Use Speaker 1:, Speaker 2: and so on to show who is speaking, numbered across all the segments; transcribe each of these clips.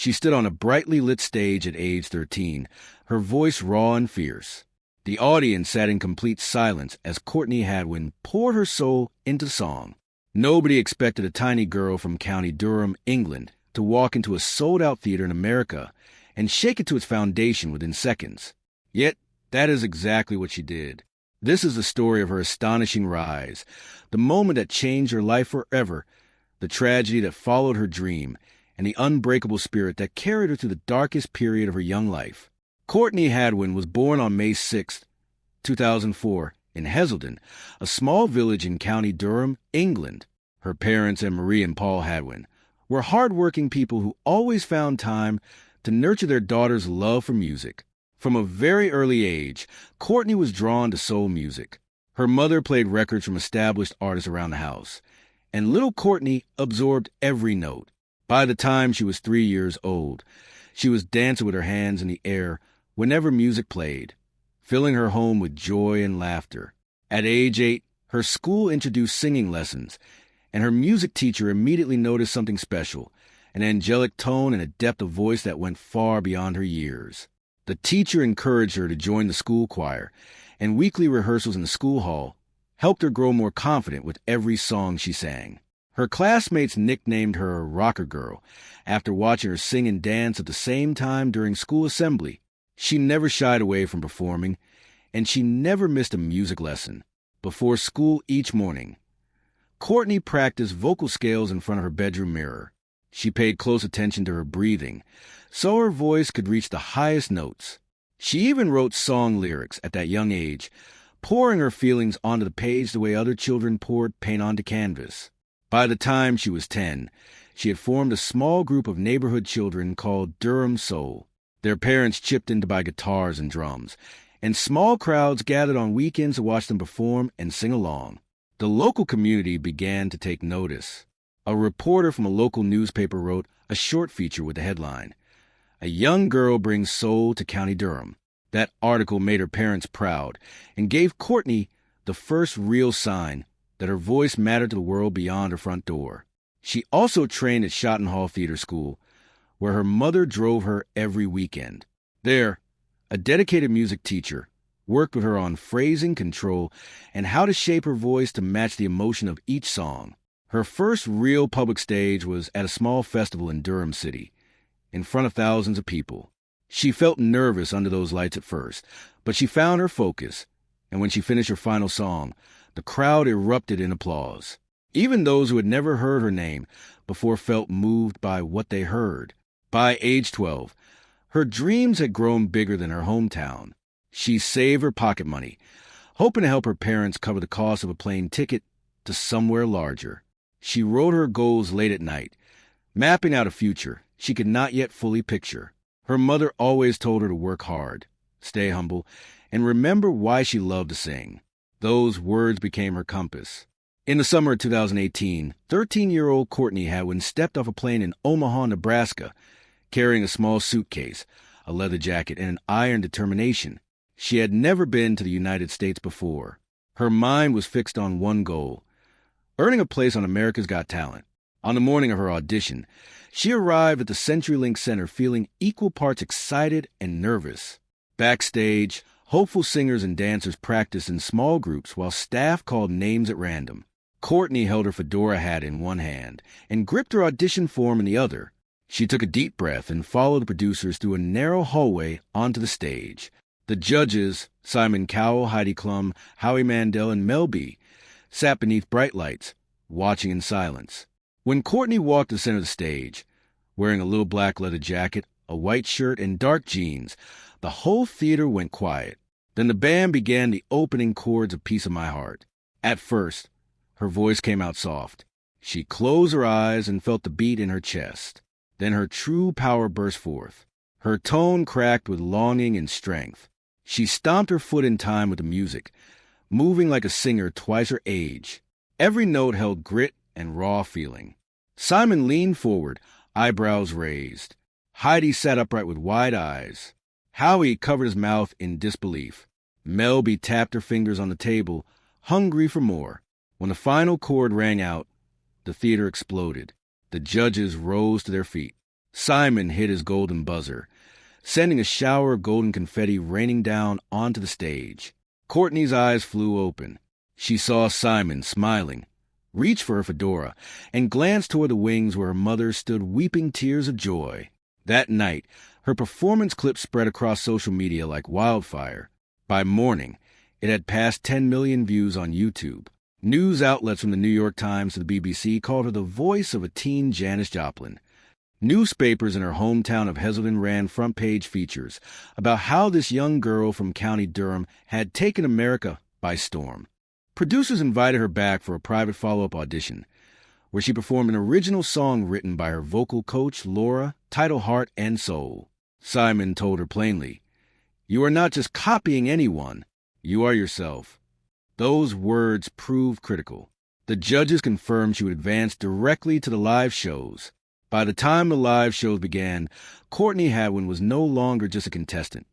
Speaker 1: She stood on a brightly lit stage at age 13, her voice raw and fierce. The audience sat in complete silence as Courtney Hadwin poured her soul into song. Nobody expected a tiny girl from County Durham, England, to walk into a sold-out theater in America and shake it to its foundation within seconds. Yet, that is exactly what she did. This is the story of her astonishing rise, the moment that changed her life forever, the tragedy that followed her dream, and the unbreakable spirit that carried her through the darkest period of her young life. Courtney Hadwin was born on May 6, 2004, in Heselden, a small village in County Durham, England. Her parents, Marie and Paul Hadwin, were hard-working people who always found time to nurture their daughter's love for music. From a very early age, Courtney was drawn to soul music. Her mother played records from established artists around the house, and little Courtney absorbed every note. By the time she was 3 years old, she was dancing with her hands in the air whenever music played, filling her home with joy and laughter. At age 8, her school introduced singing lessons, and her music teacher immediately noticed something special, an angelic tone and a depth of voice that went far beyond her years. The teacher encouraged her to join the school choir, and weekly rehearsals in the school hall helped her grow more confident with every song she sang. Her classmates nicknamed her a rocker girl after watching her sing and dance at the same time during school assembly. She never shied away from performing, and she never missed a music lesson. Before school each morning, Courtney practiced vocal scales in front of her bedroom mirror. She paid close attention to her breathing, so her voice could reach the highest notes. She even wrote song lyrics at that young age, pouring her feelings onto the page the way other children poured paint onto canvas. By the time she was 10, she had formed a small group of neighborhood children called Durham Soul. Their parents chipped in to buy guitars and drums, and small crowds gathered on weekends to watch them perform and sing along. The local community began to take notice. A reporter from a local newspaper wrote a short feature with the headline, "A Young Girl Brings Soul to County Durham." That article made her parents proud and gave Courtney the first real sign that her voice mattered to the world beyond her front door. She also trained at Shotton Hall Theater School, where her mother drove her every weekend. There, a dedicated music teacher worked with her on phrasing control and how to shape her voice to match the emotion of each song. Her first real public stage was at a small festival in Durham City, in front of thousands of people. She felt nervous under those lights at first, but she found her focus, and when she finished her final song, the crowd erupted in applause. Even those who had never heard her name before felt moved by what they heard. By age 12, her dreams had grown bigger than her hometown. She saved her pocket money, hoping to help her parents cover the cost of a plane ticket to somewhere larger. She wrote her goals late at night, mapping out a future she could not yet fully picture. Her mother always told her to work hard, stay humble, and remember why she loved to sing. Those words became her compass. In the summer of 2018, 13-year-old Courtney Hadwin stepped off a plane in Omaha, Nebraska, carrying a small suitcase, a leather jacket, and an iron determination. She had never been to the United States before. Her mind was fixed on one goal: earning a place on America's Got Talent. On the morning of her audition, she arrived at the CenturyLink Center feeling equal parts excited and nervous. Backstage, hopeful singers and dancers practiced in small groups while staff called names at random. Courtney held her fedora hat in one hand and gripped her audition form in the other. She took a deep breath and followed the producers through a narrow hallway onto the stage. The judges, Simon Cowell, Heidi Klum, Howie Mandel, and Mel B, sat beneath bright lights, watching in silence. When Courtney walked to the center of the stage, wearing a little black leather jacket, a white shirt, and dark jeans, the whole theater went quiet. Then the band began the opening chords of Piece of My Heart. At first, her voice came out soft. She closed her eyes and felt the beat in her chest. Then her true power burst forth. Her tone cracked with longing and strength. She stomped her foot in time with the music, moving like a singer twice her age. Every note held grit and raw feeling. Simon leaned forward, eyebrows raised. Heidi sat upright with wide eyes. Howie covered his mouth in disbelief. Melby tapped her fingers on the table, hungry for more. When the final chord rang out, the theater exploded. The judges rose to their feet. Simon hit his golden buzzer, sending a shower of golden confetti raining down onto the stage. Courtney's eyes flew open. She saw Simon smiling, reach for her fedora, and glance toward the wings where her mother stood weeping tears of joy. That night, her performance clip spread across social media like wildfire. By morning, it had passed 10 million views on YouTube. News outlets from the New York Times to the BBC called her the voice of a teen Janis Joplin. Newspapers in her hometown of Heselden ran front-page features about how this young girl from County Durham had taken America by storm. Producers invited her back for a private follow-up audition, where she performed an original song written by her vocal coach, Laura, titled Heart and Soul. Simon told her plainly, "You are not just copying anyone, you are yourself." Those words proved critical. The judges confirmed she would advance directly to the live shows. By the time the live shows began, Courtney Hadwin was no longer just a contestant.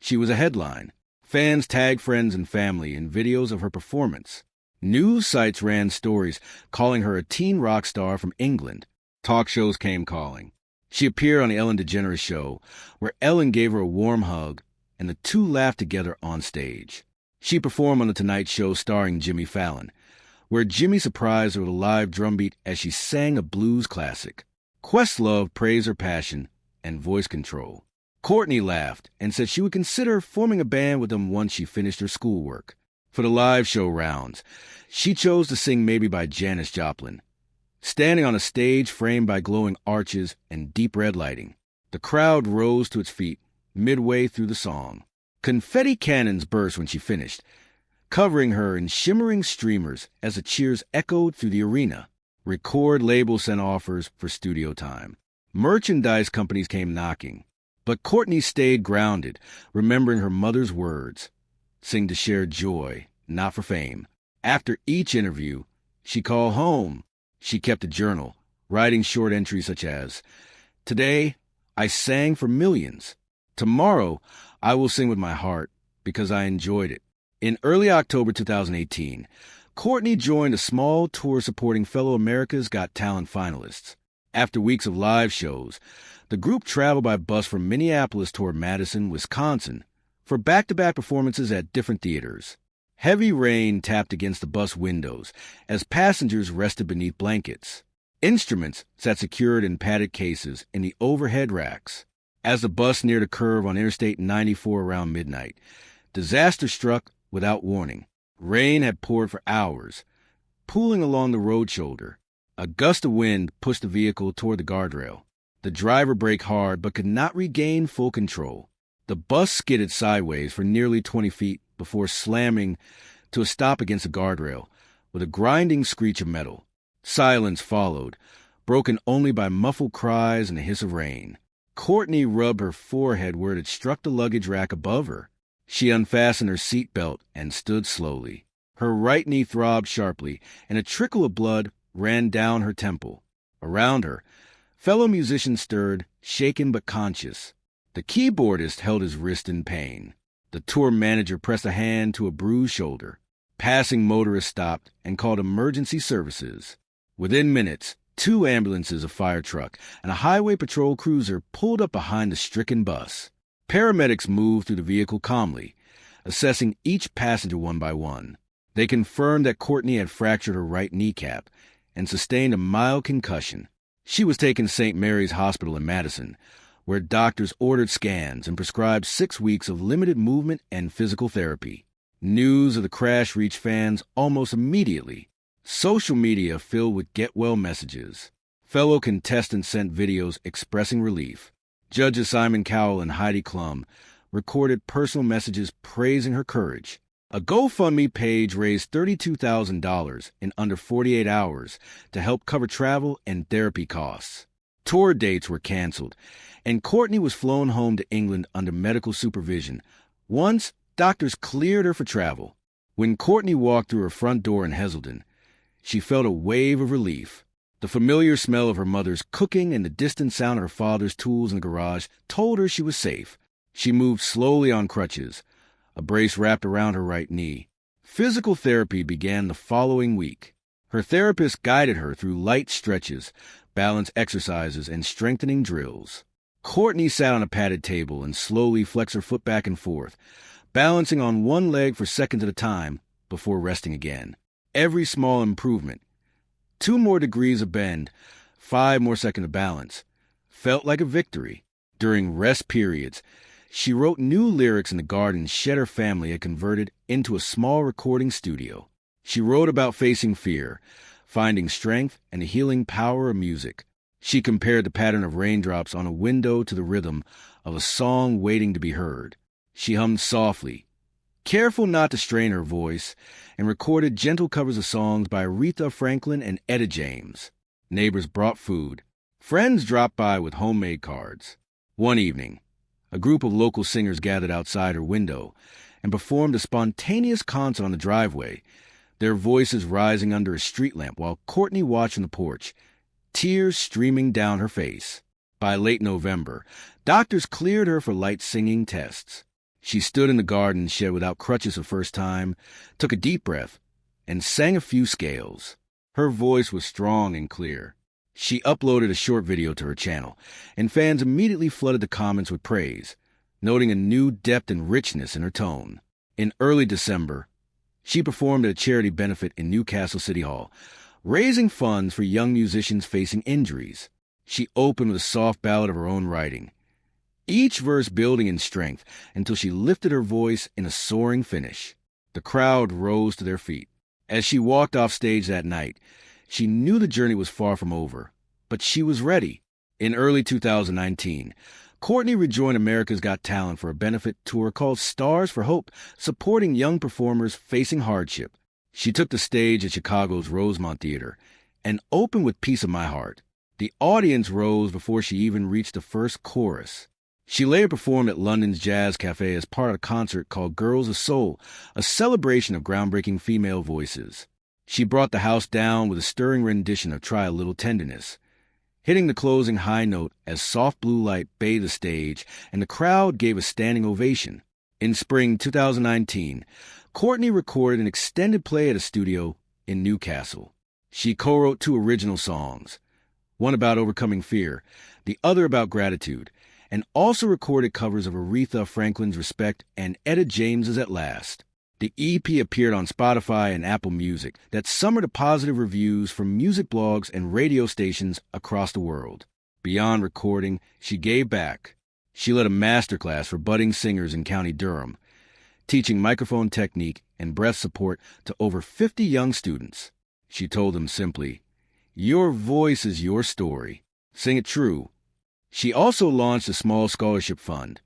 Speaker 1: She was a headline. Fans tagged friends and family in videos of her performance. News sites ran stories calling her a teen rock star from England. Talk shows came calling. She appeared on the Ellen DeGeneres Show, where Ellen gave her a warm hug, and the two laughed together on stage. She performed on The Tonight Show starring Jimmy Fallon, where Jimmy surprised her with a live drumbeat as she sang a blues classic. Questlove praised her passion and voice control. Courtney laughed and said she would consider forming a band with them once she finished her schoolwork. For the live show rounds, she chose to sing Maybe by Janis Joplin. Standing on a stage framed by glowing arches and deep red lighting, the crowd rose to its feet midway through the song. Confetti cannons burst when she finished, covering her in shimmering streamers as the cheers echoed through the arena. Record labels sent offers for studio time. Merchandise companies came knocking. But Courtney stayed grounded, remembering her mother's words. Sing to share joy, not for fame. After each interview, she called home. She kept a journal, writing short entries such as, "Today, I sang for millions. Tomorrow, I will sing with my heart because I enjoyed it." In early October 2018, Courtney joined a small tour supporting fellow America's Got Talent finalists. After weeks of live shows, the group traveled by bus from Minneapolis toward Madison, Wisconsin, for back-to-back performances at different theaters. Heavy rain tapped against the bus windows as passengers rested beneath blankets. Instruments sat secured in padded cases in the overhead racks. As the bus neared a curve on Interstate 94 around midnight, disaster struck without warning. Rain had poured for hours, pooling along the road shoulder. A gust of wind pushed the vehicle toward the guardrail. The driver braked hard but could not regain full control. The bus skidded sideways for nearly 20 feet before slamming to a stop against the guardrail with a grinding screech of metal. Silence followed, broken only by muffled cries and the hiss of rain. Courtney rubbed her forehead where it had struck the luggage rack above her. She unfastened her seatbelt and stood slowly. Her right knee throbbed sharply, and a trickle of blood ran down her temple. Around her, fellow musicians stirred, shaken but conscious. The keyboardist held his wrist in pain. The tour manager pressed a hand to a bruised shoulder. Passing motorists stopped and called emergency services. Within minutes, 2 ambulances, a fire truck, and a highway patrol cruiser pulled up behind the stricken bus. Paramedics moved through the vehicle calmly, assessing each passenger one by one. They confirmed that Courtney had fractured her right kneecap and sustained a mild concussion. She was taken to St. Mary's Hospital in Madison, where doctors ordered scans and prescribed 6 weeks of limited movement and physical therapy. News of the crash reached fans almost immediately. Social media filled with get-well messages. Fellow contestants sent videos expressing relief. Judges Simon Cowell and Heidi Klum recorded personal messages praising her courage. A GoFundMe page raised $32,000 in under 48 hours to help cover travel and therapy costs. Tour dates were canceled, and Courtney was flown home to England under medical supervision. Once, doctors cleared her for travel. When Courtney walked through her front door in Heselden, she felt a wave of relief. The familiar smell of her mother's cooking and the distant sound of her father's tools in the garage told her she was safe. She moved slowly on crutches, a brace wrapped around her right knee. Physical therapy began the following week. Her therapist guided her through light stretches, balance exercises, and strengthening drills. Courtney sat on a padded table and slowly flexed her foot back and forth, balancing on one leg for seconds at a time before resting again. Every small improvement, 2 more degrees of bend, 5 more seconds of balance, felt like a victory. During rest periods, she wrote new lyrics in the garden shed her family had converted into a small recording studio. She wrote about facing fear, finding strength, and the healing power of music. She compared the pattern of raindrops on a window to the rhythm of a song waiting to be heard. She hummed softly, careful not to strain her voice, and recorded gentle covers of songs by Aretha Franklin and Etta James. Neighbors brought food. Friends dropped by with homemade cards. One evening, a group of local singers gathered outside her window and performed a spontaneous concert on the driveway, their voices rising under a street lamp while Courtney watched on the porch, tears streaming down her face. By late November, doctors cleared her for light singing tests. She stood in the garden shed without crutches the first time, took a deep breath, and sang a few scales. Her voice was strong and clear. She uploaded a short video to her channel, and fans immediately flooded the comments with praise, noting a new depth and richness in her tone. In early December, she performed at a charity benefit in Newcastle City Hall, raising funds for young musicians facing injuries. She opened with a soft ballad of her own writing, each verse building in strength until she lifted her voice in a soaring finish. The crowd rose to their feet. As she walked off stage that night, she knew the journey was far from over, but she was ready. In early 2019, Courtney rejoined America's Got Talent for a benefit tour called Stars for Hope, supporting young performers facing hardship. She took the stage at Chicago's Rosemont Theater and opened with Piece of My Heart. The audience rose before she even reached the first chorus. She later performed at London's Jazz Cafe as part of a concert called Girls of Soul, a celebration of groundbreaking female voices. She brought the house down with a stirring rendition of Try a Little Tenderness, hitting the closing high note as soft blue light bathed the stage and the crowd gave a standing ovation. In spring 2019, Courtney recorded an extended play at a studio in Newcastle. She co-wrote 2 original songs, one about overcoming fear, the other about gratitude, and also recorded covers of Aretha Franklin's Respect and Etta James's At Last. The EP appeared on Spotify and Apple Music that summer to positive reviews from music blogs and radio stations across the world. Beyond recording, she gave back. She led a masterclass for budding singers in County Durham, teaching microphone technique and breath support to over 50 young students. She told them simply, "Your voice is your story. Sing it true." She also launched a small scholarship fund,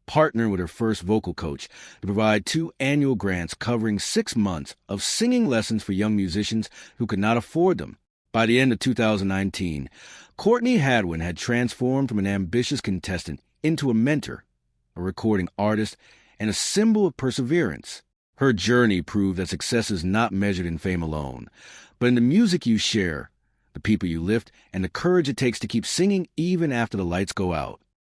Speaker 1: partnering with her first vocal coach to provide 2 annual grants covering 6 months of singing lessons for young musicians who could not afford them. By the end of 2019, Courtney Hadwin had transformed from an ambitious contestant into a mentor, a recording artist, and a symbol of perseverance. Her journey proved that success is not measured in fame alone, but in the music you share, the people you lift, and the courage it takes to keep singing even after the lights go out.